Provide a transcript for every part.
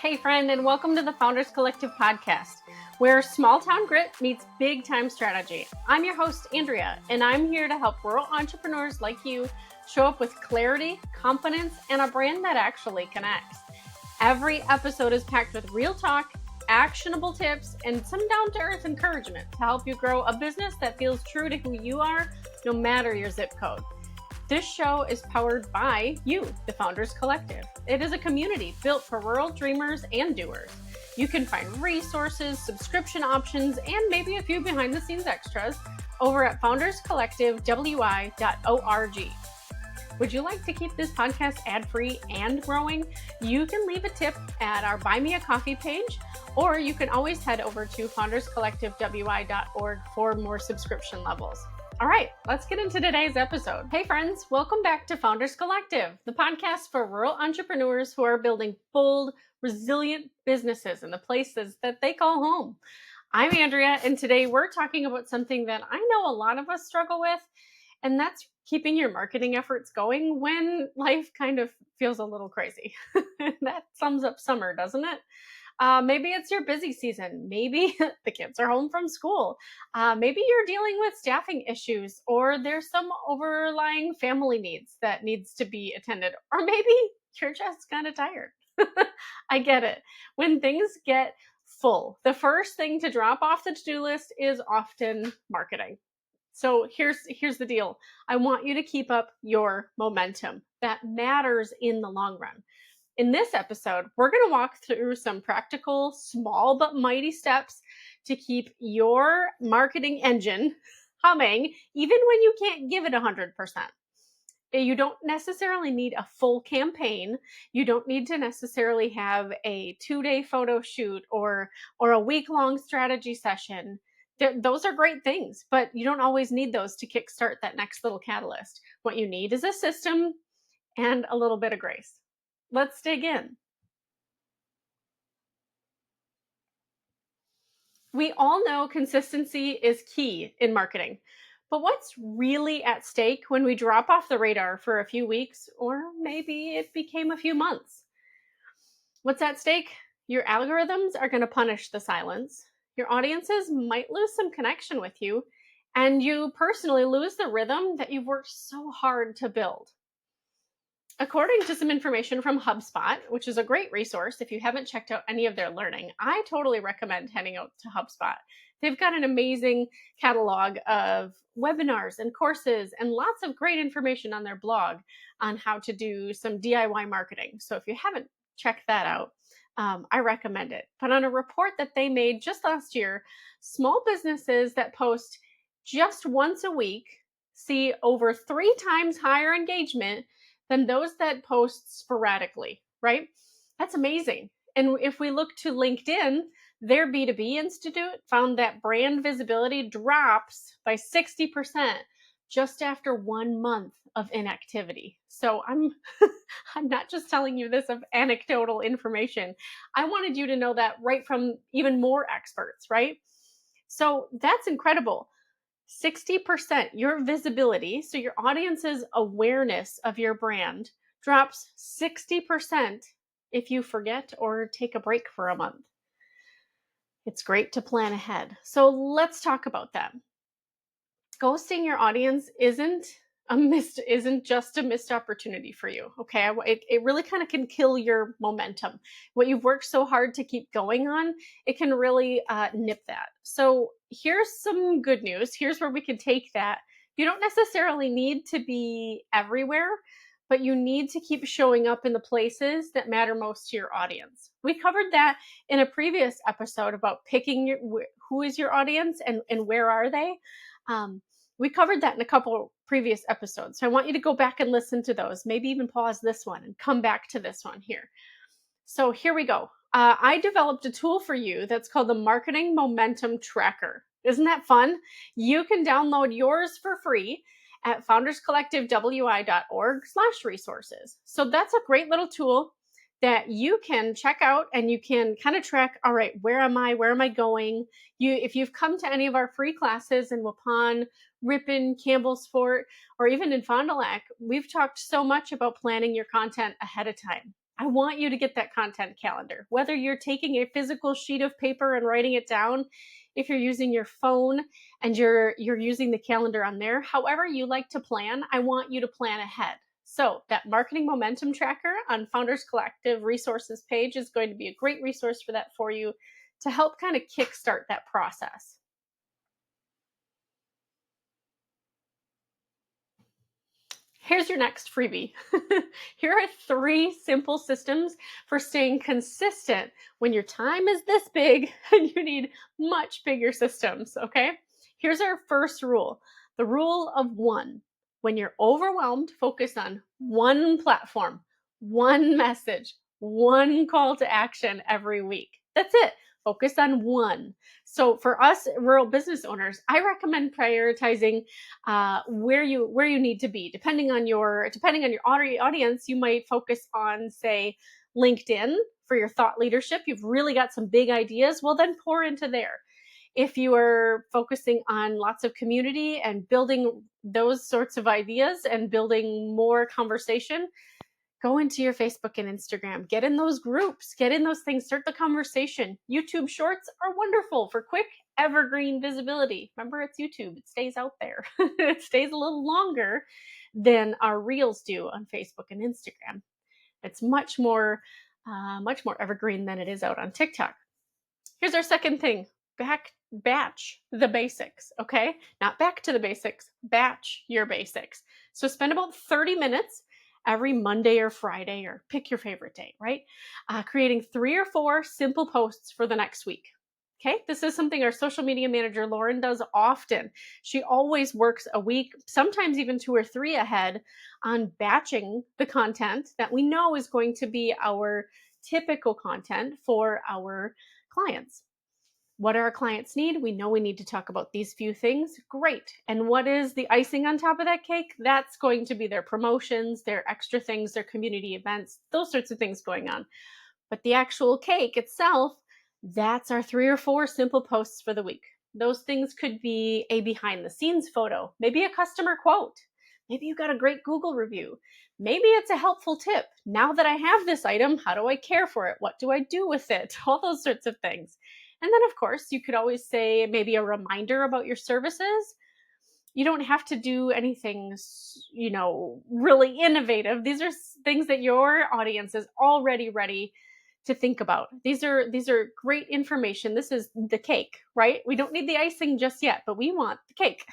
Hey friend, and welcome to the Founders Collective podcast, where small town grit meets big time strategy. I'm your host, Andrea, and I'm here to help rural entrepreneurs like you show up with clarity, confidence, and a brand that actually connects. Every episode is packed with real talk, actionable tips, and some down-to-earth encouragement to help you grow a business that feels true to who you are, no matter your zip code. This show is powered by you, the Founders Collective. It is a community built for rural dreamers and doers. You can find resources, subscription options, and maybe a few behind-the-scenes extras over at founderscollectivewi.org. Would you like to keep this podcast ad-free and growing? You can leave a tip at our Buy Me a Coffee page, or you can always head over to founderscollectivewi.org for more subscription levels. All right, let's get into today's episode. Hey friends, welcome back to Founders Collective, the podcast for rural entrepreneurs who are building bold, resilient businesses in the places that they call home. I'm Andrea, and today we're talking about something that I know a lot of us struggle with, and that's keeping your marketing efforts going when life kind of feels a little crazy. That sums up summer, doesn't it? Maybe it's your busy season. Maybe the kids are home from school. Maybe you're dealing with staffing issues, or there's some overlying family needs that needs to be attended, or maybe you're just kind of tired. I get it. When things get full, the first thing to drop off the to-do list is often marketing. So here's the deal. I want you to keep up your momentum. That matters in the long run. In this episode, we're going to walk through some practical, small but mighty steps to keep your marketing engine humming, even when you can't give it 100%. You don't necessarily need a full campaign. You don't need to necessarily have a 2-day photo shoot or a week-long strategy session. Those are great things, but you don't always need those to kickstart that next little catalyst. What you need is a system and a little bit of grace. Let's dig in. We all know consistency is key in marketing, but what's really at stake when we drop off the radar for a few weeks, or maybe it became a few months? What's at stake? Your algorithms are going to punish the silence. Your audiences might lose some connection with you, and you personally lose the rhythm that you've worked so hard to build. According to some information from HubSpot, which is a great resource if you haven't checked out any of their learning, I totally recommend heading out to HubSpot. They've got an amazing catalog of webinars and courses and lots of great information on their blog on how to do some DIY marketing. So if you haven't checked that out, I recommend it. But on a report that they made just last year, small businesses that post just once a week see over 3 times higher engagement than those that post sporadically, right? That's amazing. And if we look to LinkedIn, their B2B Institute found that brand visibility drops by 60% just after 1 month of inactivity. So I'm not just telling you this of anecdotal information. I wanted you to know that right from even more experts, right? So that's incredible. 60%, your visibility, so your audience's awareness of your brand, drops 60% if you forget or take a break for a month. It's great to plan ahead. So let's talk about that. Ghosting your audience isn't just a missed opportunity for you, okay? It really kind of can kill your momentum. What you've worked so hard to keep going on, it can really nip that. So here's some good news. Here's where we can take that. You don't necessarily need to be everywhere, but you need to keep showing up in the places that matter most to your audience. We covered that in a previous episode about picking who is your audience and where are they. We covered that in a couple previous episodes. So I want you to go back and listen to those. Maybe even pause this one and come back to this one here. So here we go. I developed a tool for you that's called the Marketing Momentum Tracker. Isn't that fun? You can download yours for free at founderscollectivewi.org/resources. So that's a great little tool that you can check out, and you can kind of track, all right, where am I going? If you've come to any of our free classes in Waupun, Ripon, Campbell's Fort, or even in Fond du Lac, we've talked so much about planning your content ahead of time. I want you to get that content calendar. Whether you're taking a physical sheet of paper and writing it down, if you're using your phone and you're using the calendar on there, however you like to plan, I want you to plan ahead. So, that marketing momentum tracker on Founders Collective resources page is going to be a great resource for that for you to help kind of kickstart that process. Here's your next freebie. Here are three simple systems for staying consistent when your time is this big and you need much bigger systems. Okay. Here's our first rule, the rule of one. When you're overwhelmed, focus on one platform, one message, one call to action every week. That's it. Focus on one. So for us rural business owners, I recommend prioritizing where you need to be. Depending on your audience, you might focus on, say, LinkedIn for your thought leadership. You've really got some big ideas. Well, then pour into there. If you are focusing on lots of community and building those sorts of ideas and building more conversation, go into your Facebook and Instagram, get in those groups, get in those things, start the conversation. YouTube shorts are wonderful for quick, evergreen visibility. Remember, it's YouTube, it stays out there. It stays a little longer than our reels do on Facebook and Instagram. It's much more evergreen than it is out on TikTok. Here's our second thing, batch the basics, okay? Not back to the basics, batch your basics. So spend about 30 minutes every Monday or Friday, or pick your favorite day, right? Creating 3 or 4 simple posts for the next week. Okay, this is something our social media manager, Lauren, does often. She always works a week, sometimes even 2 or 3 ahead on batching the content that we know is going to be our typical content for our clients. What do our clients need? We know we need to talk about these few things. Great. And what is the icing on top of that cake? That's going to be their promotions, their extra things, their community events, those sorts of things going on. But the actual cake itself, that's our 3 or 4 simple posts for the week. Those things could be a behind the scenes photo, maybe a customer quote. Maybe you got a great Google review. Maybe it's a helpful tip. Now that I have this item, how do I care for it? What do I do with it? All those sorts of things. And then, of course, you could always say maybe a reminder about your services. You don't have to do anything, really innovative. These are things that your audience is already ready to think about. These are great information. This is the cake, right? We don't need the icing just yet, but we want the cake.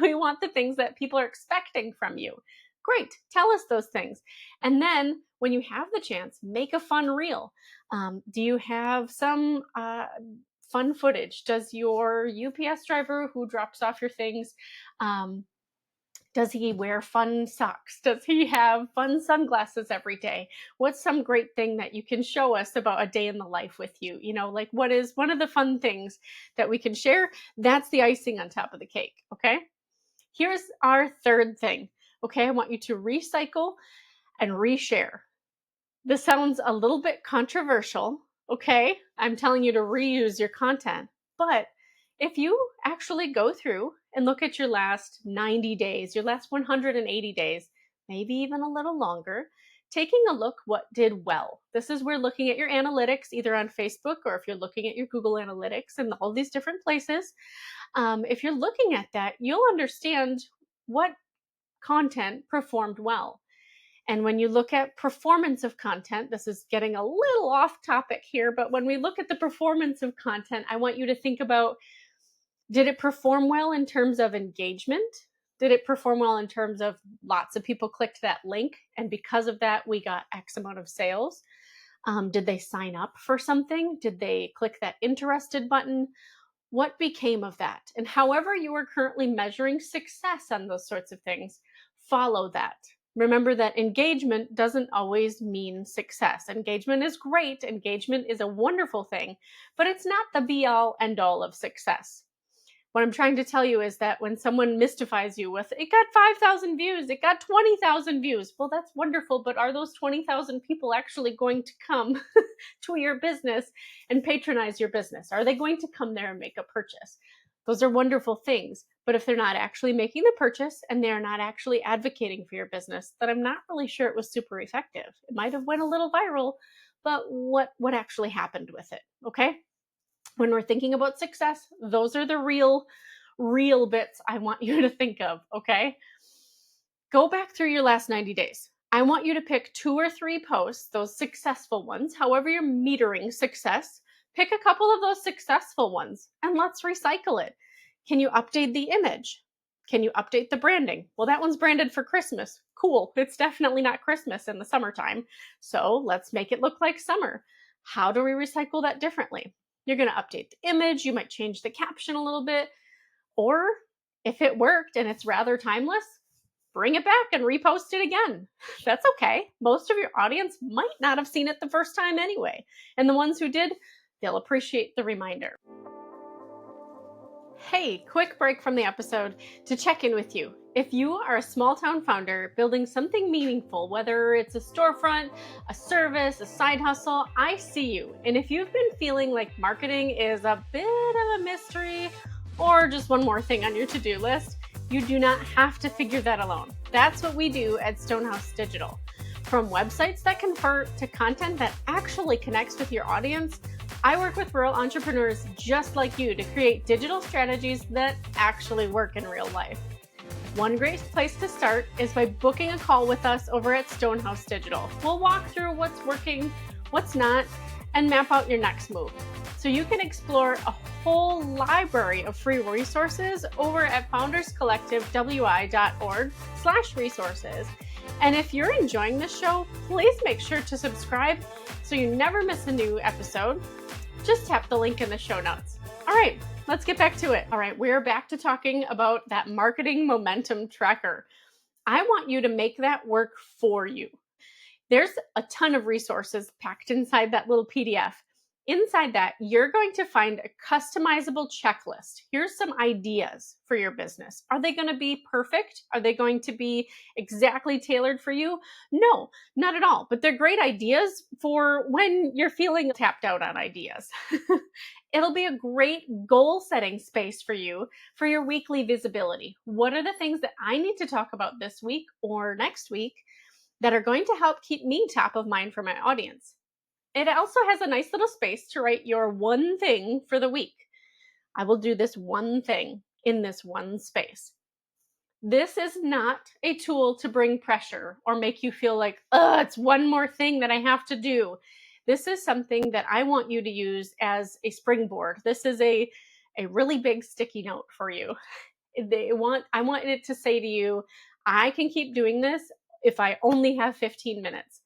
We want the things that people are expecting from you. Great. Tell us those things. And then when you have the chance, make a fun reel. Do you have some fun footage? Does your UPS driver who drops off your things, does he wear fun socks? Does he have fun sunglasses every day? What's some great thing that you can show us about a day in the life with you? Like what is one of the fun things that we can share? That's the icing on top of the cake, okay? Here's our third thing, okay? I want you to recycle and reshare. This sounds a little bit controversial, okay? I'm telling you to reuse your content, but if you actually go through and look at your last 90 days, your last 180 days, maybe even a little longer, taking a look what did well. This is where looking at your analytics, either on Facebook or if you're looking at your Google Analytics and all these different places. If you're looking at that, you'll understand what content performed well. And when you look at performance of content, this is getting a little off topic here, but when we look at the performance of content, I want you to think about, did it perform well in terms of engagement? Did it perform well in terms of lots of people clicked that link, and because of that, we got X amount of sales? Did they sign up for something? Did they click that interested button? What became of that? And however you are currently measuring success on those sorts of things, follow that. Remember that engagement doesn't always mean success. Engagement is great. Engagement is a wonderful thing, but it's not the be all end all of success. What I'm trying to tell you is that when someone mystifies you with, it got 5,000 views, it got 20,000 views, well, that's wonderful, but are those 20,000 people actually going to come to your business and patronize your business? Are they going to come there and make a purchase? Those are wonderful things, But if they're not actually making the purchase and they're not actually advocating for your business, then I'm not really sure it was super effective. It might have went a little viral, but what actually happened with it? Okay? When we're thinking about success, those are the real bits I want you to think of, okay? Go back through your last 90 days. I want you to pick 2 or 3 posts, those successful ones, however you're metering success. Pick a couple of those successful ones and let's recycle it. Can you update the image? Can you update the branding? Well, that one's branded for Christmas. Cool. It's definitely not Christmas in the summertime. So let's make it look like summer. How do we recycle that differently? You're going to update the image. You might change the caption a little bit. Or if it worked and it's rather timeless, bring it back and repost it again. That's okay. Most of your audience might not have seen it the first time anyway. And the ones who did, they'll appreciate the reminder. Hey, quick break from the episode to check in with you. If you are a small town founder building something meaningful, whether it's a storefront, a service, a side hustle, I see you. And if you've been feeling like marketing is a bit of a mystery or just one more thing on your to-do list, you do not have to figure that alone. That's what we do at Stonehouse Digital. From websites that convert to content that actually connects with your audience, I work with rural entrepreneurs just like you to create digital strategies that actually work in real life. One great place to start is by booking a call with us over at Stonehouse Digital. We'll walk through what's working, what's not, and map out your next move. So you can explore a whole library of free resources over at founderscollectivewi.org/resources. And if you're enjoying this show, please make sure to subscribe so you never miss a new episode. Just tap the link in the show notes. All right, let's get back to it. All right, we're back to talking about that marketing momentum tracker. I want you to make that work for you. There's a ton of resources packed inside that little PDF. Inside that, you're going to find a customizable checklist. Here's some ideas for your business. Are they going to be perfect? Are they going to be exactly tailored for you? No, not at all. But they're great ideas for when you're feeling tapped out on ideas. It'll be a great goal setting space for you for your weekly visibility. What are the things that I need to talk about this week or next week that are going to help keep me top of mind for my audience? It also has a nice little space to write your one thing for the week. I will do this one thing in this one space. This is not a tool to bring pressure or make you feel like, it's one more thing that I have to do. This is something that I want you to use as a springboard. This is a really big sticky note for you. I want it to say to you, I can keep doing this if I only have 15 minutes.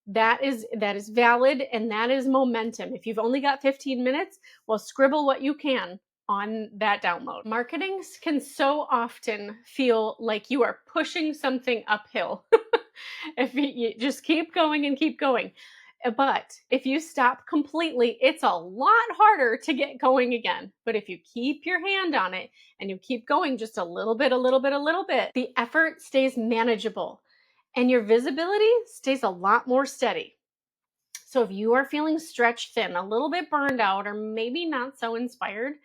That is valid, and that is momentum. If you've only got 15 minutes, well, scribble what you can on that download. Marketing can so often feel like you are pushing something uphill. If you just keep going and keep going. But if you stop completely, it's a lot harder to get going again. But if you keep your hand on it and you keep going just a little bit, the effort stays manageable. And your visibility stays a lot more steady. So if you are feeling stretched thin, a little bit burned out, or maybe not so inspired,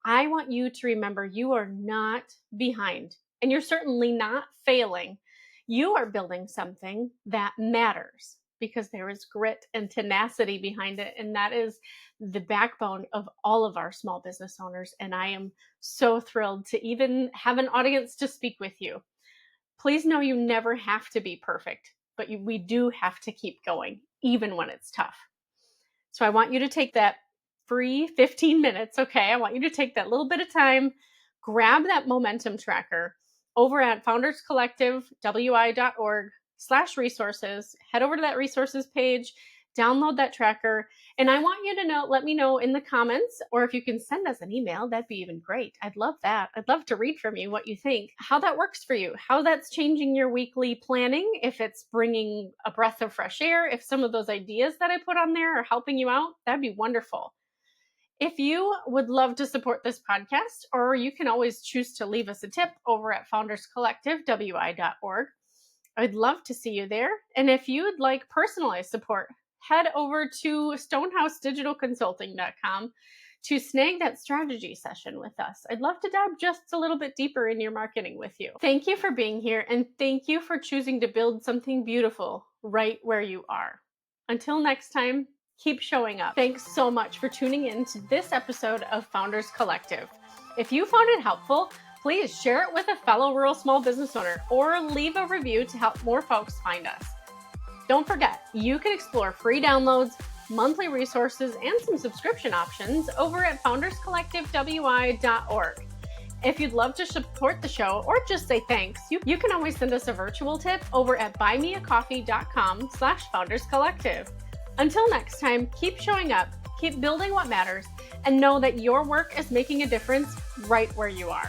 I want you to remember you are not behind and you're certainly not failing. You are building something that matters because there is grit and tenacity behind it. And that is the backbone of all of our small business owners. And I am so thrilled to even have an audience to speak with you. Please know you never have to be perfect, but we do have to keep going, even when it's tough. So I want you to take that free 15 minutes, okay? I want you to take that little bit of time, grab that momentum tracker over at founderscollectivewi.org/resources. Head over to that resources page, download that tracker, and I want you to let me know in the comments, or if you can send us an email, that'd be even great. I'd love that. I'd love to read from you what you think, how that works for you, how that's changing your weekly planning, if it's bringing a breath of fresh air, if some of those ideas that I put on there are helping you out, that'd be wonderful. If you would love to support this podcast, or you can always choose to leave us a tip over at founderscollectivewi.org. I'd love to see you there. And if you would like personalized support, head over to stonehouseddigitalconsulting.com to snag that strategy session with us. I'd love to dive just a little bit deeper in your marketing with you. Thank you for being here, and thank you for choosing to build something beautiful right where you are. Until next time, keep showing up. Thanks so much for tuning in to this episode of Founders Collective. If you found it helpful, please share it with a fellow rural small business owner or leave a review to help more folks find us. Don't forget, you can explore free downloads, monthly resources, and some subscription options over at founderscollectivewi.org. If you'd love to support the show or just say thanks, you can always send us a virtual tip over at buymeacoffee.com/founderscollective. Until next time, keep showing up, keep building what matters, and know that your work is making a difference right where you are.